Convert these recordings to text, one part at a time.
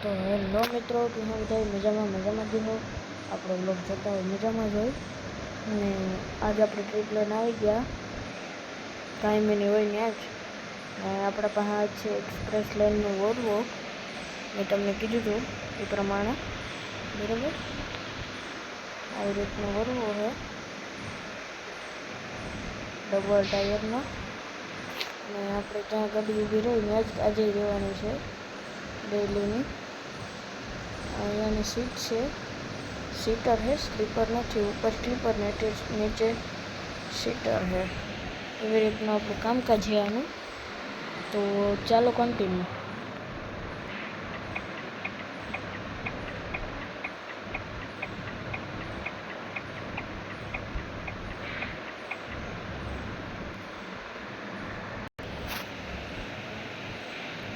તો હેલો મિત્રો, કેમ હો બધા? મજામાં જ હો. આપણો બ્લોગ જોતા હોય મજામાં જ હોય. અને આજે આપણે ટ્રીપ લઈને આવી ગયા કાંઈ મેં હોય ને આજ આપણા પાસે આજ છે એક્સપ્રેસ લાઇનનું વોલ્વો. મેં તમને કીધું હતું એ પ્રમાણે, બરાબર. આવી રીતનો વોલ્વો છે, ડબલ ટાયરનો. અને આપણે ત્યાં ગાડી ઊભી રહીને આજે રહેવાની છે ડેલીની. અહીંયાની સીટ છે, સીટર છે, સ્લીપર નથી. ઉપર સ્લીપર નીચે સીટર છે. એવી રીતનું આપણું કામકાજ છે આનું. તો ચાલો કન્ટિન્યુ.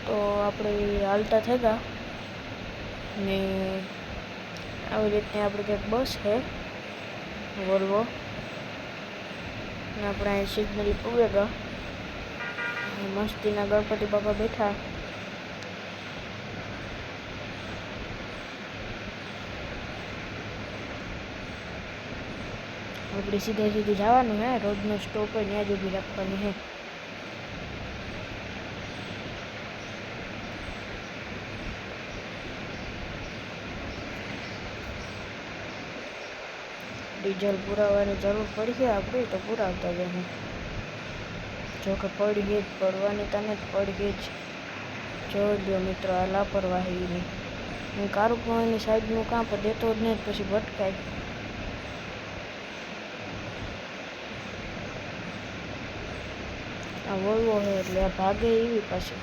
તો આપણે હાલતા થઈ ગયા ને આવી રીતની આપણી કંઈક બસ છે વોલ્વો. ને આપણે અહીં સિગ્નલ પૂગે ગયા. મસ્તીના ગણપતિ બાપા બેઠા. આપણે સીધે જવાનું હે. રોડનો સ્ટોપ હોય ત્યાં જ ઊભી રાખવાની હે. ડીઝલ પુરાવાની જરૂર પડશે આપણે તો પુરાવતા જશે. જોકે પડી જ પડવાની, તને જ પડી જ. જોઈ લ્યો મિત્રો આ લાપરવાહીની. હું કારું પણ એની સાઈડનું કામ પણ દેતો જ નહીં, પછી ભટકાય. આ વોલ્વો છે એટલે આ ભાગે એવી પાછી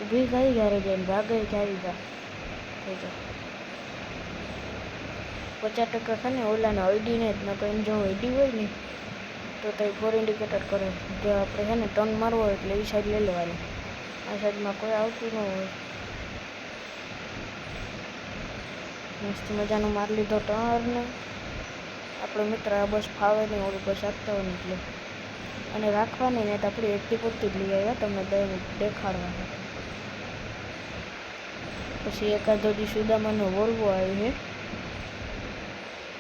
ઊભી થઈ જ્યારે જઈને ભાગે આવી જા થઈ જાય. 50% ખાને ઓલાને અડીને જ. ન કંઈ જો અડી હોય ને તો તે ફોર ઇન્ડિકેટર કરે. જો આપણે છે ને ટર્ન મારવો હોય એટલે એ સાઈડ લઈ લેવાની. આ સાઈડમાં કોઈ આવતું ન હોય. મસ્ત મજાનું મારી લીધો ટર્ન. આપણો મિત્ર આ બસ ફાવે નહીં, ઓલી બસ આપતા હોય ને એટલે. અને રાખવાની ને તો આપણી એકથી પોતી જ લઈ આવ્યા તમને દેખાડવા. પછી એકાદો દી સુદામાનો વોલ્વો આવી છે.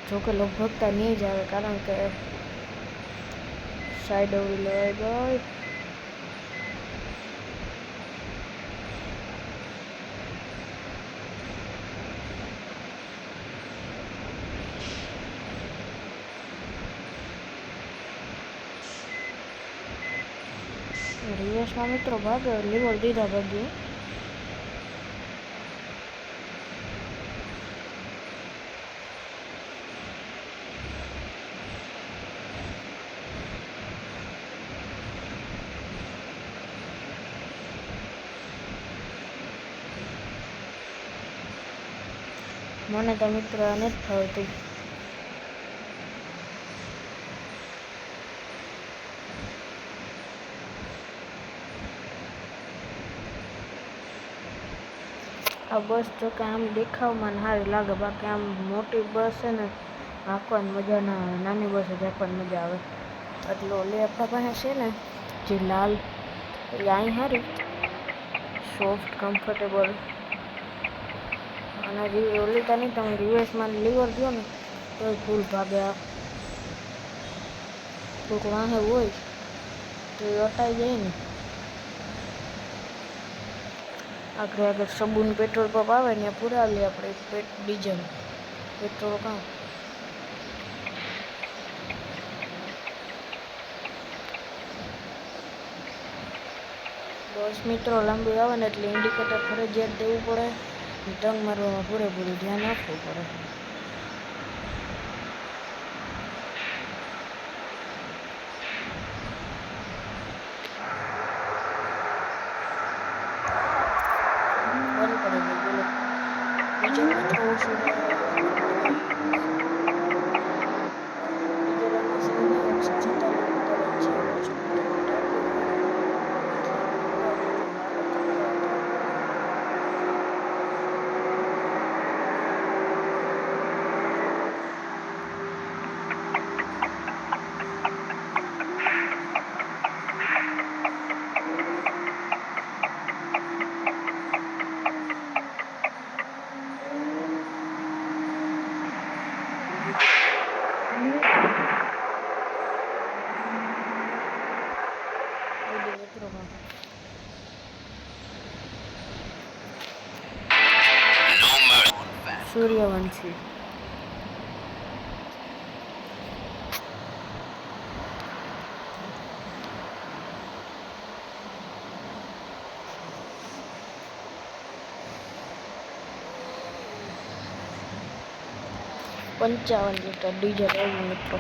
જોકે લગભગતા નહીં જ આવે, કારણ કે સાઈડ અવડી લેવાઈ ગઈ. રિવેશમાં મિત્રો ભાગે લીવર દીધા ભાગ્યું. મને તો મિત્ર આ નથી ફાવતું. આ બસ જોકે આમ દેખાવમાં સારી લાગે, બાકી આમ મોટી બસ છે ને હાંકવાની મજા ના આવે. નાની બસ જ હાંકવાની મજા આવે. એટલે ઓલી આપણા પાસે છે ને જે લાલ, એ અહીં સારી સોફ્ટ કમ્ફર્ટેબલ. અને ઓલી તો નહીં, તમે રિવેશમાં લીવર દો ને તો ફૂલ ભાગે. કોઈક વાહે હોય તો એ અટાઈ જાય ને. આગળ સબુનું પેટ્રોલ પંપ આવે ને પુરાવીએ આપણે ડીઝલ. પેટ્રોલ કાં બસ મિત્રો લાંબી આવે ને એટલે ઇન્ડિકેટર ફરજિયાત દેવું પડે. ટર્ન મારવામાં પૂરેપૂરું ધ્યાન આપવું પડે. બંધ પડી ગઈ બોલો. બીજો મિત્રો ઓછું મિત્રોમાં સૂર્યવંશી ₹55 ડીઝલ આવ્યું મિત્રો.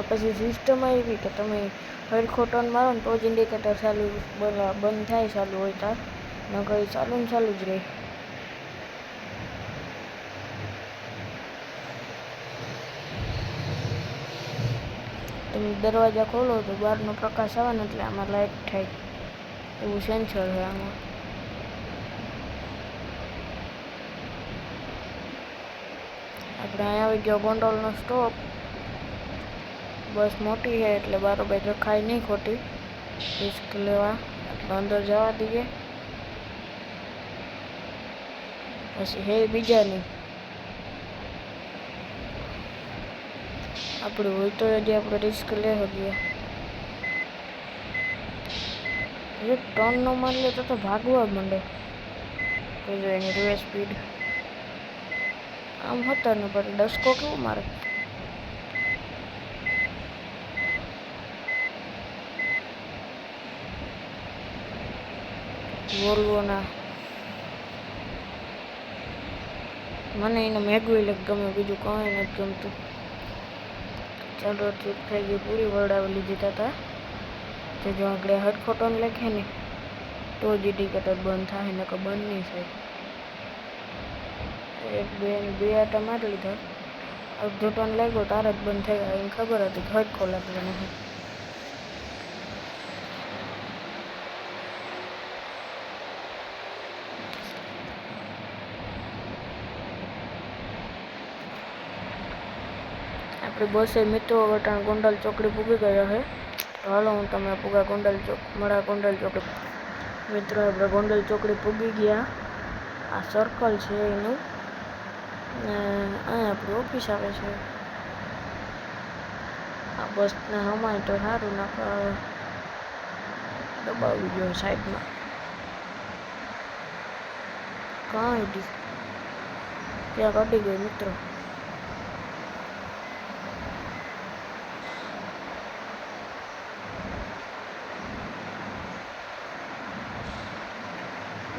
પછી સિસ્ટમ આવી કે તમે હરખો ટર્ન મારો ને તો જ ઇન્ડિકેટર ચાલુ બંધ થાય, ચાલુ હોય તાર, નકર ચાલુ ને ચાલુ જ રહે. તમે દરવાજા ખોલો તો બહારનો પ્રકાશ આવે ને એટલે આમાં લાઇટ થાય, એવું સેન્સર છે આમાં. આપણે અહીંયા આવી ગયો ગોંડલનો સ્ટોપ. બસ મોટી છે એટલે બારોબાર રખાય નહીં ખોટી, રિસ્ક લેવા એટલે અંદર જવા દઈએ. પછી હે બીજાની આપણું હોય તો હજી આપણે રિસ્ક લઈ શકીએ. એક ટર્ન નો માની લે તો ભાગવા માંડે. જો એની રિવર્સ સ્પીડ આમ હતા ને પણ ડસ્કો કેવું મારે. વોલ્વોના મને એનો મેગવેલ ગમે, બીજું કંઈ નથી ગમતું. ચાલો ચૂપ થઈ ગઈ, પૂરી વરડાવી લીધી હતા. તો જો આગળ હરખો ટર્ન લખે ને તો જ ઇન્ડિકેટર બંધ થાય, નકર બંધ નહીં થાય. એક બે આટા મારી લીધા, અડધો ટર્ન લાગ્યો તાર જ બંધ થઈ ગયા. એને ખબર હતી કે હરખો લાગેલો નથી. આપણી બસે મિત્રો વટાણ ગોંડલ ચોકડી પૂગી ગયા છે. તો હાલો હું તમને પૂગા ગોંડલ ચોક મળા ગોંડલ ચોકડી. મિત્રો આપણે ગોંડલ ચોકડી પૂગી ગયા. આ સર્કલ છે એનું, ને અહીંયા આપણી ઓફિસ આવે છે. આ બસને હમાય તો સારું, નાખા દબાવી ગયો સાઈડમાં. કાંઈ ત્યાં કાઢી ગઈ મિત્રો.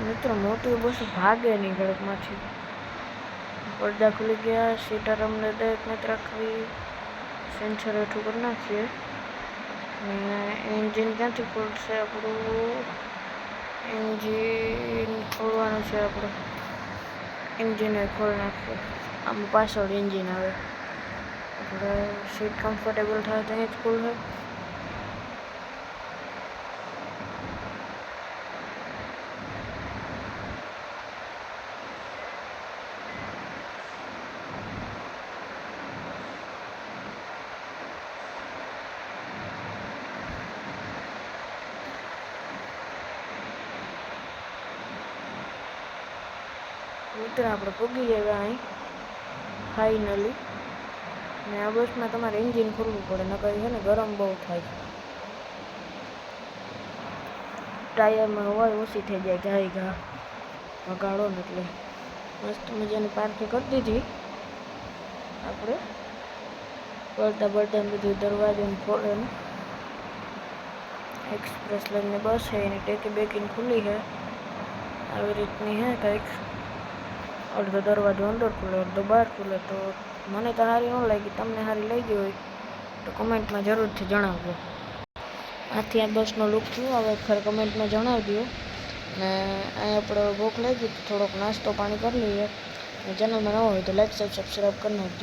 મિત્રો મોટી બસ ભાગે નહીં ગળકમાંથી. પડદા ખુલી ગયા, સીટર અમને દરેક નથી રાખવી, સેન્સર હેઠું કરી નાખીએ. ને એન્જિન ક્યાંથી ખોલશે આપણું? એન્જિન ખોલવાનું છે આપણે. એન્જિન ખોલી નાખીએ. આમ પાછળ એન્જિન આવે એટલે સીટ કમ્ફર્ટેબલ થાય ત્યાં જ ખોલશે. મિત્ર આપણે પૂગી ગયા અહીં ફાઇનલી. ને આ બસમાં તમારે એન્જિન ખોલવું પડે, નકર છે ને ગરમ બહુ થાય. ટાયરમાં હવા ઓછી થઈ જાય, ઘાય ઘા વગાડો ને એટલે. મસ્ત મજાની પાર્કિંગ કરી દીધી આપણે. બળતા બધું દરવાજો ખોલે ને. એક્સપ્રેસ લાઈનની બસ છે, એની ટેકી બેકિંગ ખુલ્લી છે. આવી રીતની છે કંઈક. અડધો દરવાજો અંદર ખુલે, અડધો બહાર ખુલે. તો મને તો સારી ન લાગી, તમને સારી લાગી હોય તો કમેન્ટમાં જરૂરથી જણાવજો. આથી આ બસનો લુક કેવો આવે ખરે કમેન્ટમાં જણાવજો. ને અહીં આપણે ભૂખ લાગી તો થોડોક નાસ્તો પાણી કરી લઈએ. ચેનલમાં ન હોય તો લાઈક સબસ્ક્રાઈબ કરી નાખજો.